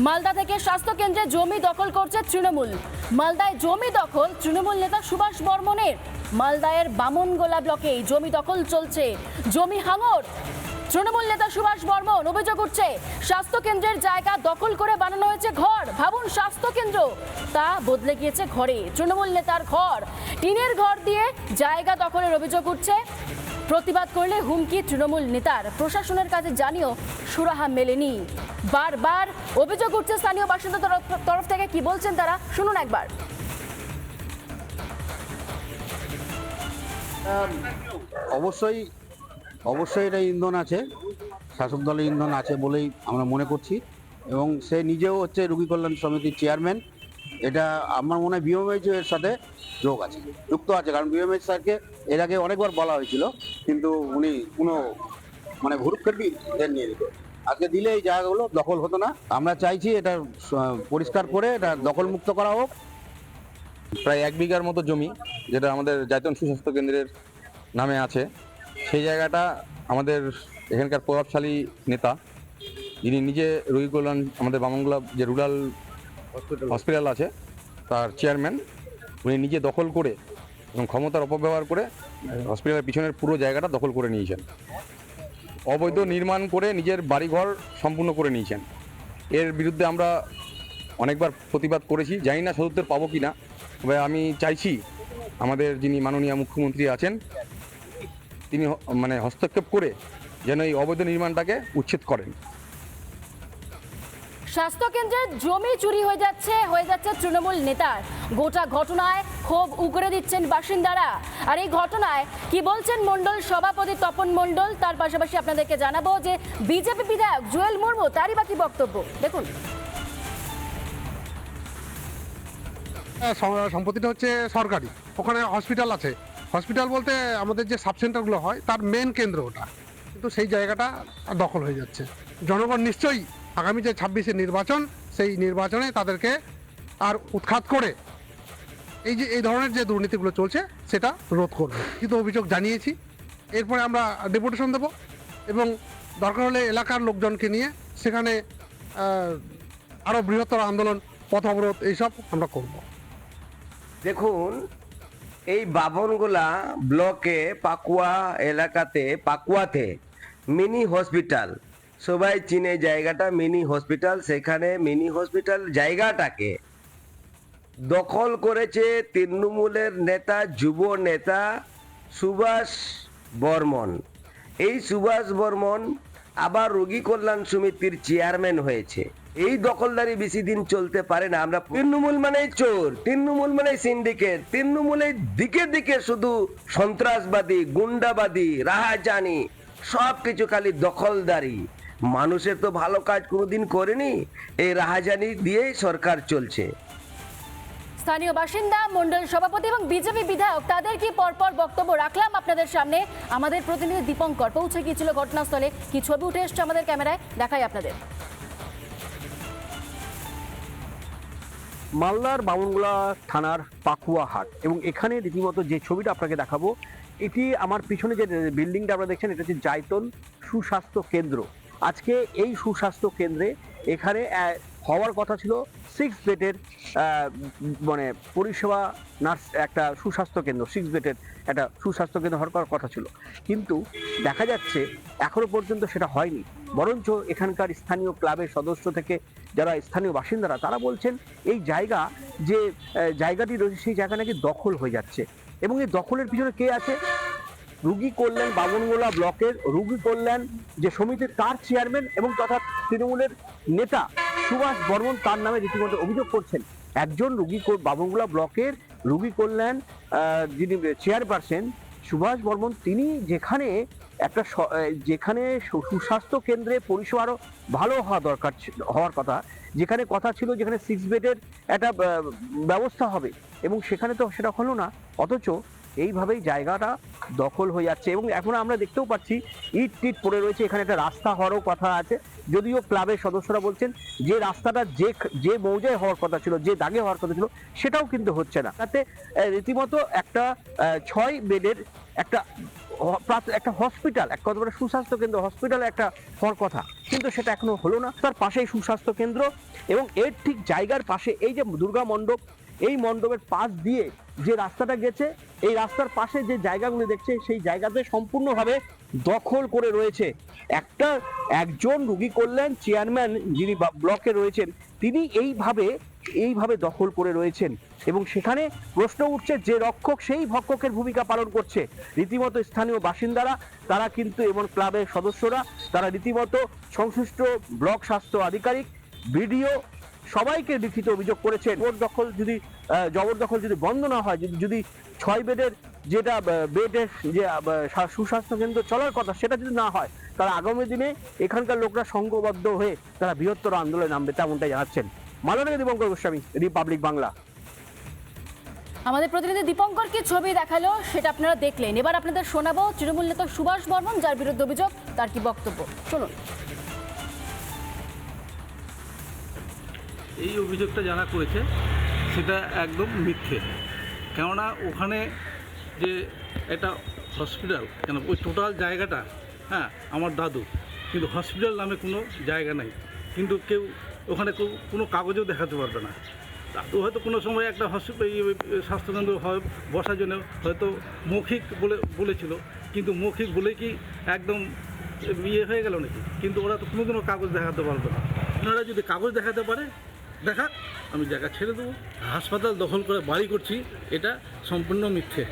মালদা থেকে স্বাস্থ্য কেন্দ্রে জমি দখল করছে তৃণমূল। মালদায় জমি দখল তৃণমূল নেতা সুভাষ বর্মনের। মালদায়ের বামনগোলা ব্লকে জমি দখল চলছে, জমি হাঙর। তৃণমূল নেতা সুভাষ বর্মন অভিযোগ উঠছে স্বাস্থ্য কেন্দ্রের জায়গা দখল করে বানানো হয়েছে ঘর। ভাবুন, স্বাস্থ্য কেন্দ্র তা বদলে গিয়েছে ঘরে। তৃণমূল নেতার ঘর, টিনের ঘর দিয়ে জায়গা দখলের অভিযোগ উঠছে। প্রতিবাদ করলে হুমকি তৃণমূল নেতার। প্রশাসনের কাছে জানিয়েও সুরাহা মেলেনি। বারবার অভিযোগ উঠছে স্থানীয় বাসিন্দাদের তরফ থেকে। কি বলছেন তারা, শুনুন একবার। অবশ্যই এটা ইন্ধন আছে, শাসক দলের ইন্ধন আছে বলেই আমরা মনে করছি। এবং সে নিজেও হচ্ছে রোগী কল্যাণ সমিতির চেয়ারম্যান। এটা আমার মনে হয় বিএমএইচ এর সাথে যুক্ত আছে, কারণ বিএমএইচ স্যারকে এর আগে অনেকবার বলা হয়েছিল, কিন্তু উনি কোনো ভুরুক্ষেপই নিয়ে দিত। আজকে দিলে এই জায়গাগুলো দখল হতো না। আমরা চাইছি এটা পরিষ্কার করে এটা দখল মুক্ত করা হোক। প্রায় 1 বিঘার মতো জমি, যেটা আমাদের জায়তন সুস্বাস্থ্য কেন্দ্রের নামে আছে, সেই জায়গাটা আমাদের এখানকার প্রভাবশালী নেতা, যিনি নিজে রোগী কল্যাণ আমাদের বামনগোলা যে রুরাল হসপিটাল আছে তার চেয়ারম্যান, উনি নিজে দখল করে এবং ক্ষমতার অপব্যবহার করে হসপিটালের পিছনের পুরো জায়গাটা দখল করে নিয়েছেন। অবৈধ নির্মাণ করে নিজের বাড়িঘর সম্পূর্ণ করে নিয়েছেন। এর বিরুদ্ধে আমরা অনেকবার প্রতিবাদ করেছি, জানি না সদুত্তর পাবো কি না। তবে আমি চাইছি আমাদের যিনি মাননীয় মুখ্যমন্ত্রী আছেন, তিনি হস্তক্ষেপ করে যেন এই অবৈধ নির্মাণটাকে উচ্ছেদ করেন। স্বাস্থ্য কেন্দ্রের জমি চুরি হয়ে যাচ্ছে তৃণমূল নেতার। গোটা ঘটনায় ক্ষোভ উগরে দিচ্ছেন বাসিন্দারা। আর এই ঘটনায় কি বলছেন মণ্ডল সভাপতি তপন মণ্ডল, তার পাশাপাশি আপনাদেরকে জানাবো যে বিজেপি বিধায়ক জুয়েল মুর্মু, তারই বাকি বক্তব্য দেখুন। সম্পত্তিটা হচ্ছে সরকারি, ওখানে হসপিটাল আছে। হসপিটাল বলতে আমাদের যে সাব সেন্টারগুলো হয় তার মেন কেন্দ্র ওটা, কিন্তু সেই জায়গাটা দখল হয়ে যাচ্ছে। জনগণ নিশ্চয়ই আগামী যে 26-এর নির্বাচন, সেই নির্বাচনে তাদেরকে আর উৎখাত করে এই ধরনের যে দুর্নীতিগুলো চলছে সেটা রোধ করবে। কিন্তু অভিযোগ জানিয়েছি, এরপরে আমরা ডেপুটেশন দেব এবং দরকার হলে এলাকার লোকজনকে নিয়ে সেখানে আরও বৃহত্তর আন্দোলন, পথ অবরোধ এইসব আমরা করব। দেখুন, এই বামনগোলা ব্লকে পাকুয়া এলাকাতে, পাকুয়াতে মিনি হসপিটাল, সবাই চিনে জায়গাটা মিনি হসপিটাল। সেখানে মিনি হসপিটাল জায়গাটাকে দখল করেছে তৃণমূলের নেতা, যুব নেতা সুভাষ বর্মন। এই সুভাষ বর্মন আবার রোগী কল্যাণ সমিতির চেয়ারম্যান হয়েছে। এই দখলদারি বেশি দিন চলতে পারে না। আমরা তৃণমূল মানে চোর, তৃণমূল মানে সিন্ডিকেট, তৃণমূলের দিকে দিকে শুধু সন্ত্রাসবাদী, গুন্ডাবাদী, রাহাজানি, সব কিছু খালি দখলদারি। মানুষের তো ভালো কাজ কোনোদিন করেনি, এই রাহাজানি দিয়েই সরকার চলছে। স্থানীয় বাসিন্দা, মণ্ডল সভাপতি এবং বিজেপি বিধায়ক, তাদের কি পরপর বক্তব্য রাখলাম আপনাদের সামনে। আমাদের প্রতিনিধি দীপঙ্কর পৌঁছে গিয়েছিল ঘটনাস্থলে। কি ছবি উঠে এসছে আমাদের ক্যামেরায়, দেখাই আপনাদের। মালদার বামনগোলা থানার পাকুয়া হাট, এবং এখানে রীতিমতো যে ছবিটা আপনাকে দেখাবো, এটি আমার পিছনে যে বিল্ডিংটা আপনারা দেখছেন, এটা হচ্ছে জায়তন সুস্বাস্থ্য কেন্দ্র। আজকে এই সুস্বাস্থ্য কেন্দ্রে এখানে হওয়ার কথা ছিল 6 বেডের পরিষেবা নার্স, একটা সুস্বাস্থ্য কেন্দ্র, 6 বেডের একটা সুস্বাস্থ্য কেন্দ্র হওয়ার কথা ছিল। কিন্তু দেখা যাচ্ছে এখনো পর্যন্ত সেটা হয়নি। বরঞ্চ এখানকার স্থানীয় ক্লাবের সদস্য থেকে যারা স্থানীয় বাসিন্দারা, তারা বলছেন এই জায়গাটি রয়েছে, সেই জায়গা নাকি দখল হয়ে যাচ্ছে। এবং এই দখলের পিছনে কে আছে? রোগী কল্যাণ বামনগোলা ব্লকের রোগী কল্যাণ যে সমিতির, তার চেয়ারম্যান এবং তথা তৃণমূলের নেতা সুভাষ বর্মন, তার নামে রীতিমতো অভিযোগ করছেন। একজন বামনগোলা ব্লকের রোগী কল্যাণ যিনি চেয়ারপারসন সুভাষ বর্মন, তিনি যেখানে সুস্বাস্থ্য কেন্দ্রে পরিষেবা আরো ভালো হওয়ার কথা, যেখানে কথা ছিল যেখানে 6 বেডের একটা ব্যবস্থা হবে, এবং সেখানে তো সেটা হলো না। অথচ এইভাবেই জায়গাটা দখল হয়ে যাচ্ছে। এবং এখন আমরা দেখতেও পাচ্ছি ইট টিট পড়ে রয়েছে। এখানে একটা রাস্তা হওয়ারও কথা আছে, যদিও ক্লাবের সদস্যরা বলছেন যে রাস্তাটা যে মৌজায় হওয়ার কথা ছিল, যে দাগে হওয়ার কথা ছিল, সেটাও কিন্তু হচ্ছে না। তাতে রীতিমতো একটা 6 বেডের একটা একটা হসপিটাল, এক কথা বলে সুস্বাস্থ্য কেন্দ্র, হসপিটাল একটা হওয়ার কথা, কিন্তু সেটা এখনো হলো না। তার পাশেই সুস্বাস্থ্য কেন্দ্র এবং এর ঠিক জায়গার পাশে এই যে দুর্গা মণ্ডপ, এই মণ্ডপের পাশ দিয়ে যে রাস্তাটা গেছে, এই রাস্তার পাশে যে জায়গাগুলি দেখছে সেই জায়গাতে সম্পূর্ণভাবে দখল করে রয়েছে একজন রোগী কল্যাণ চেয়ারম্যান যিনি ব্লকে রয়েছেন, তিনি এইভাবে দখল করে রয়েছেন এবং সেখানে প্রশ্ন উঠছে যে রক্ষক সেই ভক্ষকের ভূমিকা পালন করছে। রীতিমতো স্থানীয় বাসিন্দারা তারা কিন্তু এবং ক্লাবের সদস্যরা তারা রীতিমতো সংশ্লিষ্ট ব্লক স্বাস্থ্য আধিকারিক, বিডিও সবাইকে লিখিত অভিযোগ করেছেন। জবরদখল যদি বন্ধ না হয়, যদি 6 বেডের যেটা বেডের যে সুস্বাস্থ্য কেন্দ্র চলার কথা সেটা যদি না হয়, তারা আগামী দিনে এখানকার লোকরা সংঘবদ্ধ হয়ে তারা বৃহত্তর আন্দোলনে নামবে, তেমনটাই জানাচ্ছেন। মালদা থেকে দীপঙ্কর গোস্বামী, রিপাবলিক বাংলা। আমাদের প্রতিনিধি দীপঙ্কর কি ছবি দেখালো সেটা আপনারা দেখলেন। এবার আপনাদের শোনাবো তৃণমূল নেতা সুভাষ বর্মন, যার বিরুদ্ধে অভিযোগ, তার কি বক্তব্য শুনুন। এই অভিযোগটা যারা করেছে সেটা একদম মিথ্যে। কেননা ওখানে যে একটা হসপিটাল, কেন ওই টোটাল জায়গাটা আমার দাদু, কিন্তু হসপিটাল নামে কোনো জায়গা নেই, কিন্তু কেউ ওখানে কোনো কাগজেও দেখাতে পারবে না। দাদু হয়তো কোনো সময় একটা স্বাস্থ্যকেন্দ্র হয় বসার জন্য হয়তো মৌখিক বলেছিল, কিন্তু মৌখিক বলে কি একদম ইয়ে হয়ে গেল নাকি? কিন্তু ওরা তো কোনোদিনও কাগজ দেখাতে পারবে না। ওনারা যদি কাগজ দেখাতে পারে দেখাক, আমি জায়গা ছেড়ে দেবো। হাসপাতাল দখল করে বাড়ি করছি, এটা সম্পূর্ণ মিথ্যে।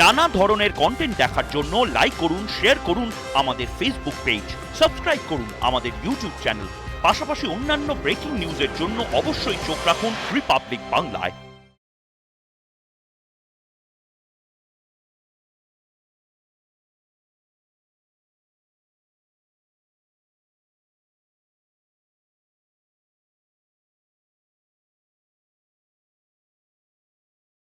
নানা ধরনের কন্টেন্ট দেখার জন্য লাইক করুন, শেয়ার করুন আমাদের ফেসবুক পেজ, সাবস্ক্রাইব করুন আমাদের ইউটিউব চ্যানেল। পাশাপাশি অন্যান্য ব্রেকিং নিউজের জন্য অবশ্যই চোখ রাখুন রিপাবলিক বাংলায়।